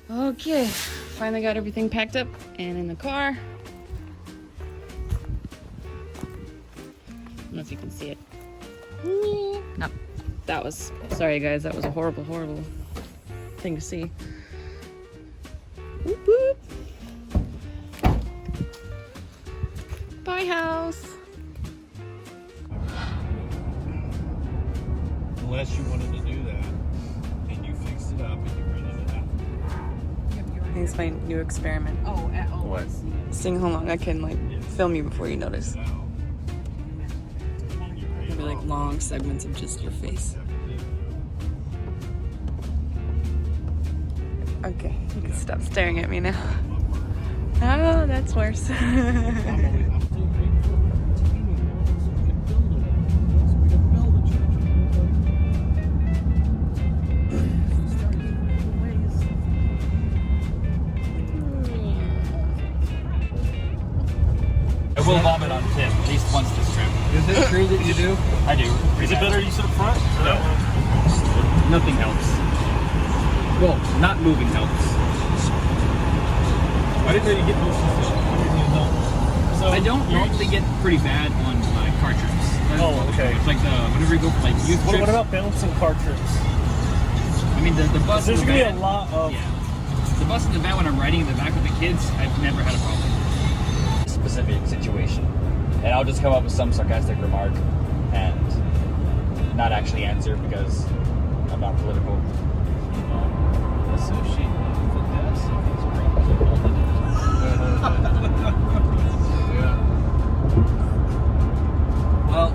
Okay, finally got everything packed up and in the car. I don't know if you can see it. No, that was, sorry guys, that was a horrible, horrible thing to see. Whoop, whoop. Bye, house. Unless you wanted to do that, and you fixed it up and you rented it out. It's my new experiment. Oh, at all. What? Seeing how long I can like film you before you notice. Maybe like long segments of just your face. Okay, you can stop staring at me now. Oh, that's worse. I will vomit on Tim at least once this trip. Is it true that you do? I do. Is it better you sit up front? No. Nothing helps. Well, not moving helps. I didn't know you get motion sickness. So I don't normally get pretty bad on my car trips. Oh, okay. It's like whenever you go for like youth trips. What about bouncing car trips? I mean, the bus There's and the gonna be van. a lot of. Yeah. The bus and the van when I'm riding in the back with the kids, I've never had a problem. Specific situation, and I'll just come up with some sarcastic remark and not actually answer because I'm not political. Associate with the desk if he's bringing Yeah. Well,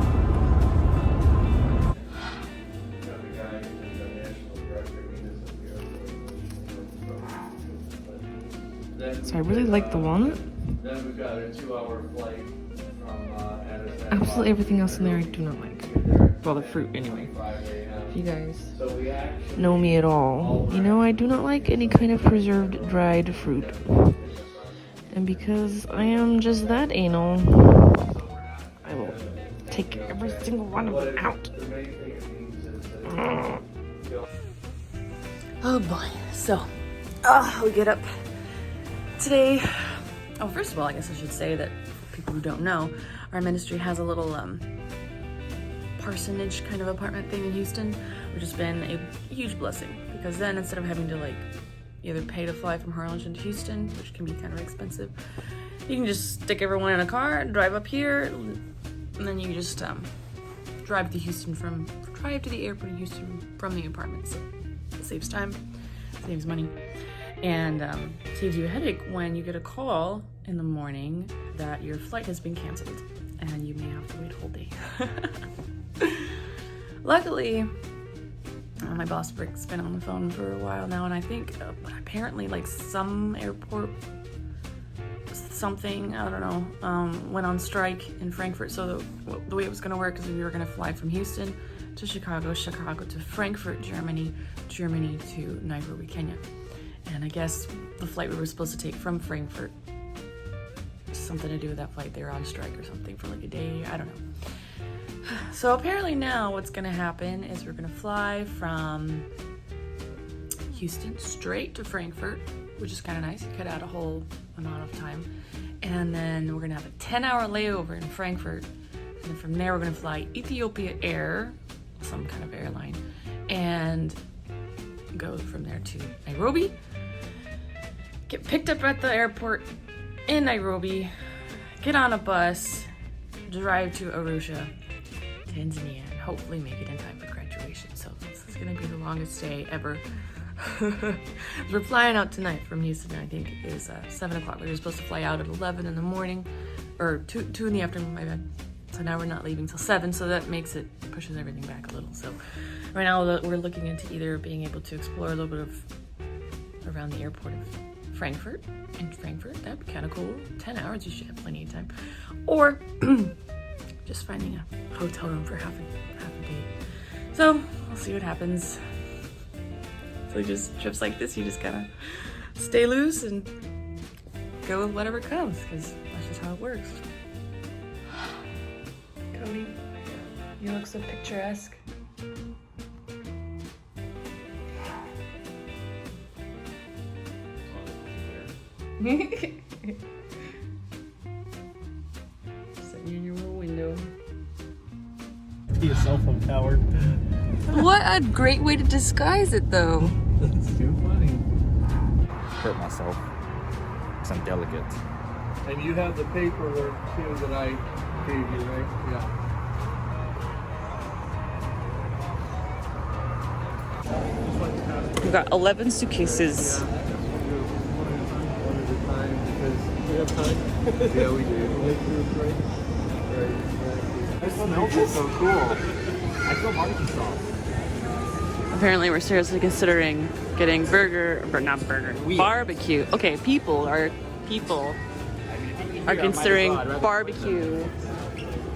So I really like the walnut. Then we've got a 2-hour flight from Addis Ababa. Absolutely everything else in there I do not like. Well, the fruit anyway. 5 a.m. If you guys So we actually know me at all, you know I do not like any kind of preserved dried fruit. And because I am just that anal, I will take every single one of them out. the main thing it means is that Oh boy, so we get up today. Oh, first of all, I guess I should say that for people who don't know, our ministry has a little parsonage kind of apartment thing in Houston, which has been a huge blessing, because then instead of having to like either pay to fly from Harlingen to Houston, which can be kind of expensive, you can just stick everyone in a car, drive up here, and then you just drive to the airport in Houston from the apartment. So it saves time, saves money, and saves you a headache when you get a call in the morning that your flight has been canceled and you may have to wait a whole day. Luckily, my boss Rick's been on the phone for a while now, and I think apparently like some airport something, I don't know, went on strike in Frankfurt. So the way it was going to work is we were going to fly from Houston to Chicago, Chicago to Frankfurt, Germany, Germany to Nairobi, Kenya. And I guess the flight we were supposed to take from Frankfurt, something to do with that flight, they were on strike or something for like a day, I don't know. So apparently now what's gonna happen is we're gonna fly from Houston straight to Frankfurt, which is kind of nice. You cut out a whole amount of time. And then we're gonna have a 10-hour layover in Frankfurt. And then from there we're gonna fly Ethiopia Air, some kind of airline, and go from there to Nairobi. Get picked up at the airport in Nairobi, get on a bus, drive to Arusha, Tanzania, and hopefully make it in time for graduation. So this is gonna be the longest day ever. We're flying out tonight from Houston. I think it is 7 o'clock. We were supposed to fly out at 11 in the morning, or 2 in the afternoon, my bad. So now we're not leaving till 7, so that pushes everything back a little. So right now we're looking into either being able to explore a little bit of around the airport of Frankfurt. In Frankfurt, that'd be kind of cool. 10 hours, you should have plenty of time. Or just finding a hotel room for half a day. So we'll see what happens. So just trips like this, you just gotta stay loose and go with whatever comes, because that's just how it works. Cody, you look so picturesque. Sitting in your little window. Be a cell phone tower. What a great way to disguise it, though. That's too funny. Hurt myself. Because I'm delicate. And you have the paperwork too that I gave you, right? Yeah. We've got 11 suitcases. One at a time, because we have time. Yeah, we do. Right. This smells so cool. I feel barbecue sauce. Apparently, we're seriously considering getting barbecue. Okay, people are considering barbecue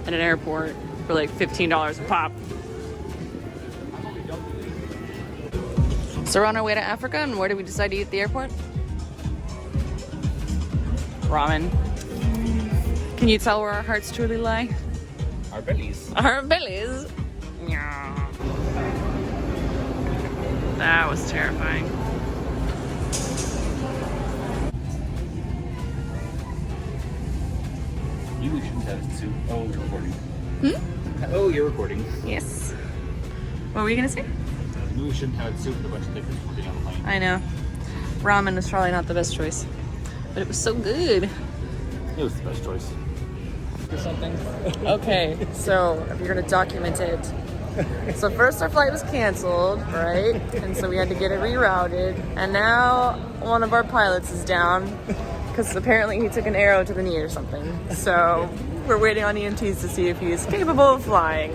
at an airport for like $15 a pop. So we're on our way to Africa, and where did we decide to eat at the airport? Ramen. Can you tell where our hearts truly lie? Our bellies. Our bellies. Yeah. That was terrifying. You shouldn't have it too. Oh, you're recording. Oh, you're recording. Yes. What were you gonna say? You shouldn't have soup with a bunch of liquid being on the plane. I know. Ramen was probably not the best choice, but it was so good. It was the best choice. Or something. Okay, so if you're gonna document it. So first our flight was canceled, right? And so we had to get it rerouted. And now one of our pilots is down because apparently he took an arrow to the knee or something. So we're waiting on EMTs to see if he's capable of flying.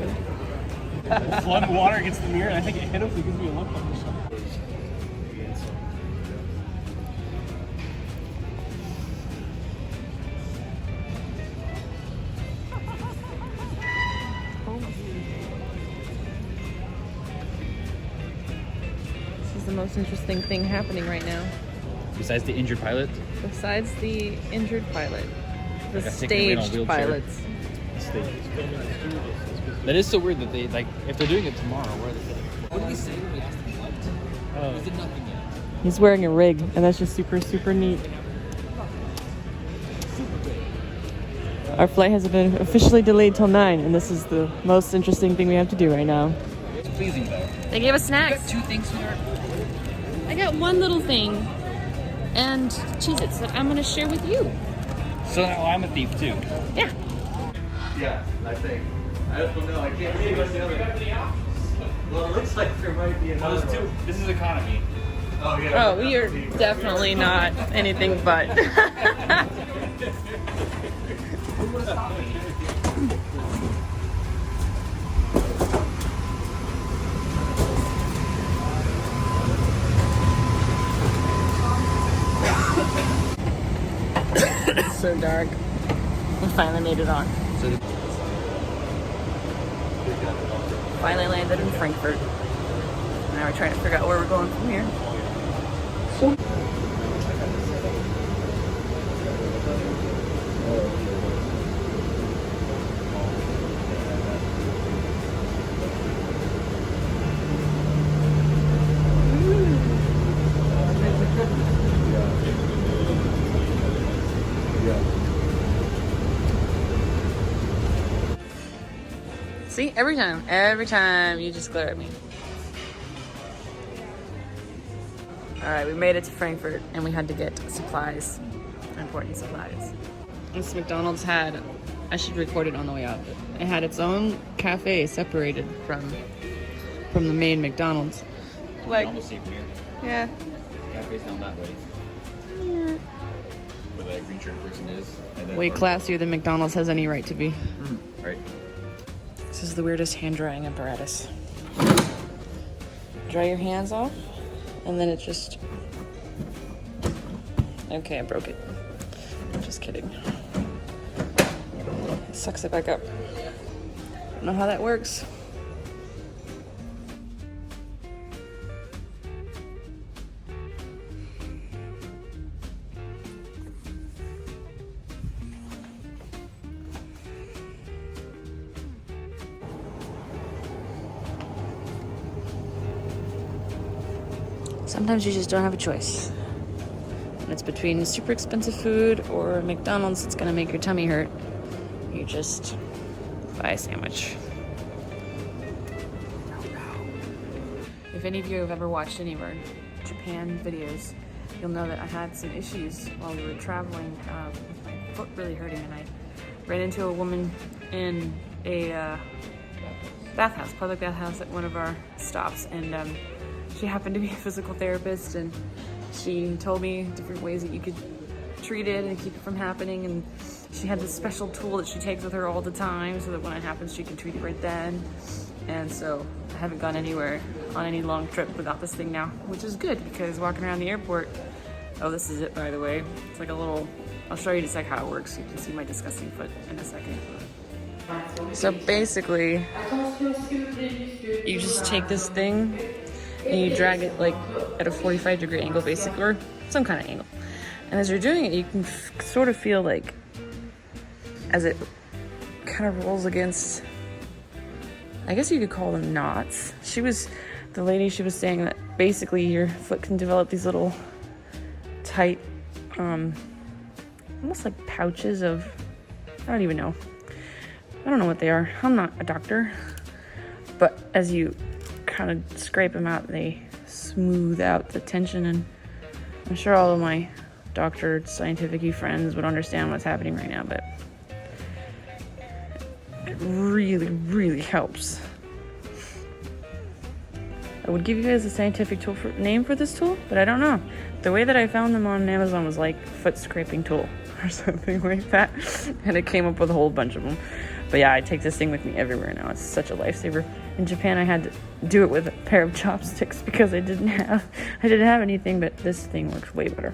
Flood water against the mirror, and I think it hit him, so it gives me a lump on the shoulder. This is the most interesting thing happening right now. Besides the injured pilot? Besides the injured pilot. The Like a sick man on a staged wheelchair. pilots. That is so weird that they, like, if they're doing it tomorrow, where are they sitting? What did we say when we asked them what? We did nothing yet. He's wearing a rig, and that's just super, super neat. Our flight has been officially delayed till 9, and this is the most interesting thing we have to do right now. It's pleasing though. They gave us snacks. Two things here. I got one little thing, and Cheez-Its that I'm gonna share with you. So now I'm a thief too. Yeah. Yeah, I think. I don't know. I can't see what's the other. Well, it looks like there might be another. Those two. This is economy. Oh, yeah. Oh, we are definitely not anything but. It's so dark. We finally made it on. Finally landed in Frankfurt. Now we're trying to figure out where we're going from here. See, every time you just glare at me. All right, we made it to Frankfurt and we had to get supplies, important supplies. This McDonald's had, I should record it on the way out, but it had its own cafe separated from the main McDonald's. Like, almost see from here. yeah. Cafe's down that way. Yeah. Where that green shirt person is. And then Way classier than McDonald's has any right to be. Right. This is the weirdest hand drying apparatus. Dry your hands off, and then it just... Okay, I broke it. Just kidding. It sucks it back up. Don't know how that works. Sometimes you just don't have a choice. And it's between super expensive food or McDonald's that's gonna make your tummy hurt. You just buy a sandwich. If any of you have ever watched any of our Japan videos, you'll know that I had some issues while we were traveling with my foot really hurting, and I ran into a woman in a bathhouse, public bathhouse at one of our stops, and she happened to be a physical therapist, and she told me different ways that you could treat it and keep it from happening, and she had this special tool that she takes with her all the time so that when it happens she can treat it right then. And so I haven't gone anywhere on any long trip without this thing now, which is good because walking around the airport, oh, this is it, by the way. It's like a little, I'll show you just like how it works. You can see my disgusting foot in a second. So basically, you just take this thing and you drag it like at a 45-degree angle, basically, or some kind of angle. And as you're doing it, you can sort of feel like as it kind of rolls against, I guess you could call them knots. She was saying that basically your foot can develop these little tight, almost like pouches of, I don't even know. I don't know what they are. I'm not a doctor. But as you kind of scrape them out, they smooth out the tension, and I'm sure all of my doctor scientific-y friends would understand what's happening right now, but it really, really helps. I would give you guys a scientific name for this tool, but I don't know. The way that I found them on Amazon was like foot scraping tool or something like that, and it came up with a whole bunch of them. But yeah, I take this thing with me everywhere now. It's such a lifesaver. In Japan, I had to do it with a pair of chopsticks because I didn't have anything, but this thing works way better.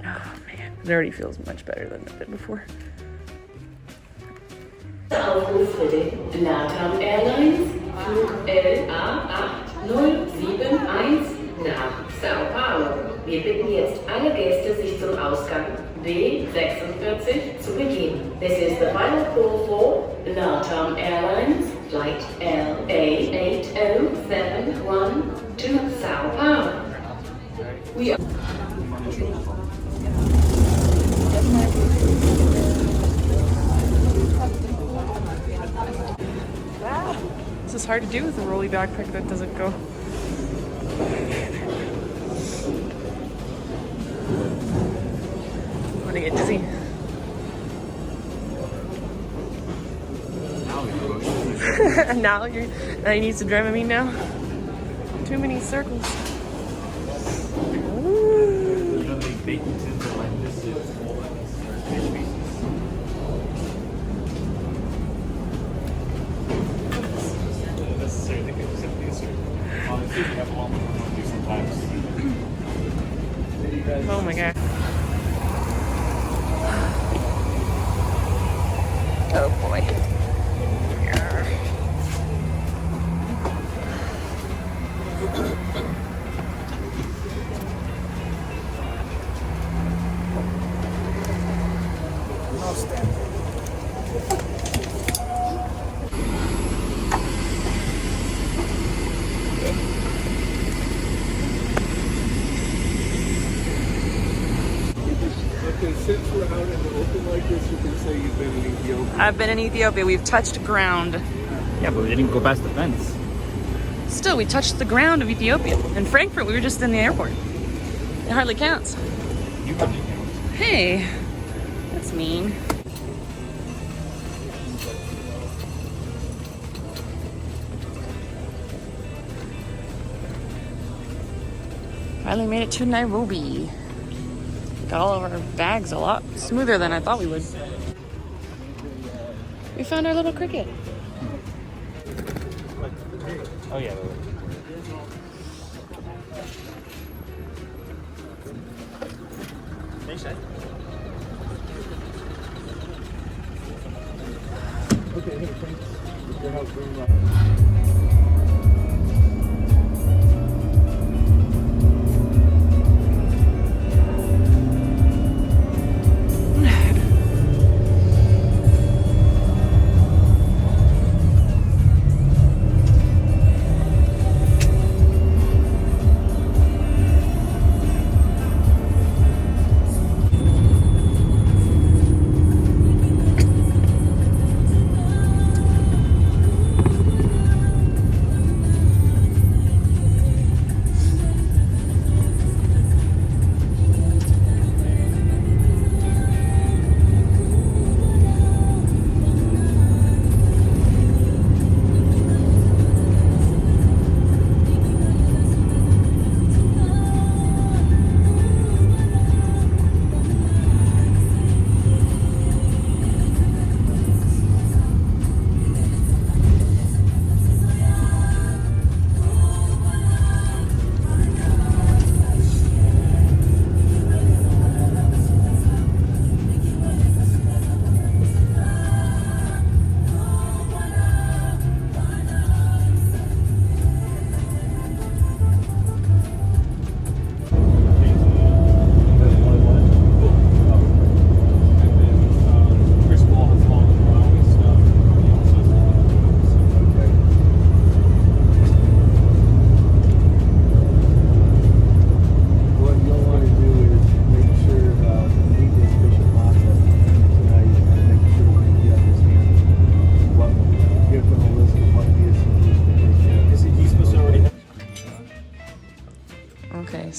Oh man, it already feels much better than it did before. Aufruf für den LATAM Airlines, Flug LA8071 nach Sao Paulo. Wir bitten jetzt alle Gäste, sich zum Ausgang D46 zu begeben. This is the final call for LATAM Airlines, Flight LA8071 to Sao Paulo. We are... This is hard to do with a rolly backpack that doesn't go. I'm gonna get dizzy. Now he needs to drive me now. Too many circles. Oh my god. Oh boy. Since we're out in the open like this, you can say you've been in Ethiopia. I've been in Ethiopia. We've touched ground. Yeah, but we didn't go past the fence. Still, we touched the ground of Ethiopia. In Frankfurt, we were just in the airport. It hardly counts. You hardly count. Hey, that's mean. Finally made it to Nairobi. Got all of our bags a lot smoother than I thought we would. We found our little cricket. Oh yeah. Thanks, Ed. Okay, hey, thanks. Your help very much.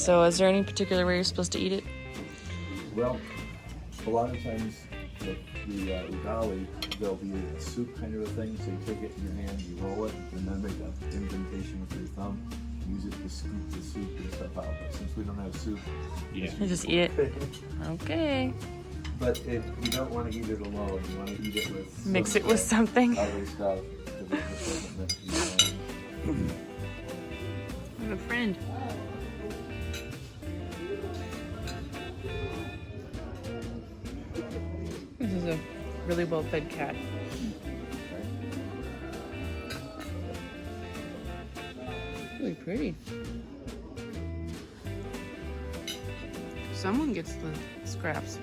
So is there any particular way you're supposed to eat it? Well, a lot of times with the ugali, there'll be a soup kind of a thing. So you take it in your hand, you roll it, and then make an indentation with your thumb. Use it to scoop the soup and stuff out. But since we don't have soup, Yeah. You just eat it. Okay. But you don't want to eat it alone. You want to eat it with Mix it with something. other stuff. 'Cause it just wasn't meant to be alone. I have a friend. This is a really well-fed cat. Really pretty. Someone gets the scraps.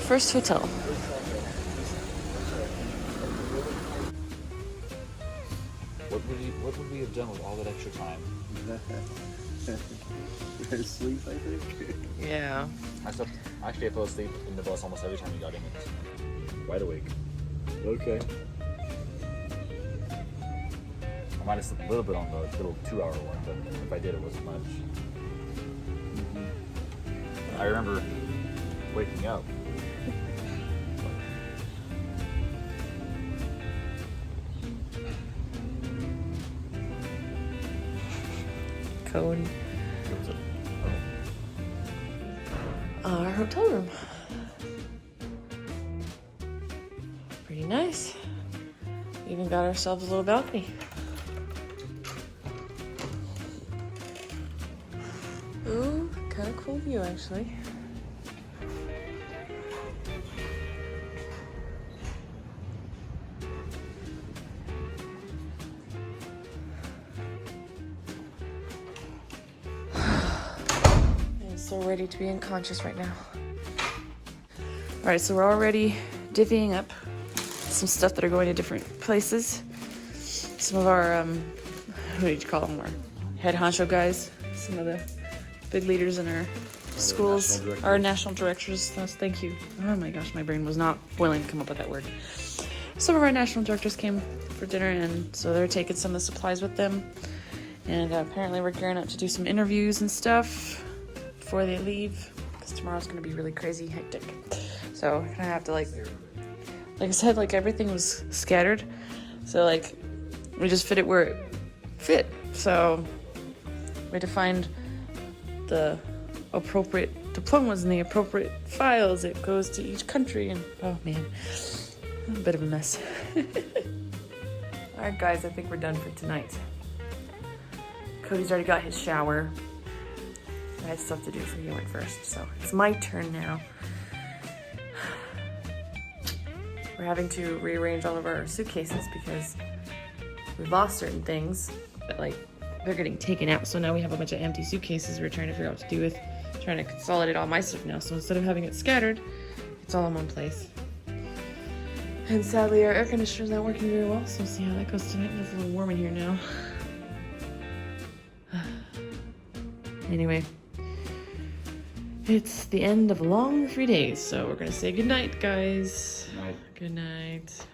First hotel. What would we have done with all that extra time? Sleep, I think. Yeah. I fell asleep in the bus almost every time we got in it. Wide awake. Okay. I might have slept a little bit on the little 2-hour one, but if I did, it wasn't much. I remember waking up. Cody. Our hotel room. Pretty nice. Even got ourselves a little balcony. Ooh, kind of cool view actually. I'm so ready to be unconscious right now. All right, so we're already divvying up some stuff that are going to different places. Some of our, what do you call them? Our head honcho guys. Some of the big leaders in our schools. Our national directors. Thank you. Oh my gosh, my brain was not willing to come up with that word. Some of our national directors came for dinner, and so they're taking some of the supplies with them. And apparently we're gearing up to do some interviews and stuff before they leave, because tomorrow's going to be really crazy hectic. So we're going to have to like I said, like everything was scattered. So like we just fit it where it fit. So we had to find the appropriate diplomas and the appropriate files that goes to each country, and oh man, a bit of a mess. Alright guys, I think we're done for tonight. Cody's already got his shower. I had stuff to do, so he went first. So it's my turn now. We're having to rearrange all of our suitcases because we've lost certain things, but like they're getting taken out. So now we have a bunch of empty suitcases we're trying to figure out what to do with. Trying to consolidate all my stuff now. So instead of having it scattered, it's all in one place. And sadly, our air conditioner's not working very well, so we'll see how that goes tonight. It's a little warm in here now. Anyway, it's the end of a long 3 days, so we're gonna say goodnight, guys. Night. Good night.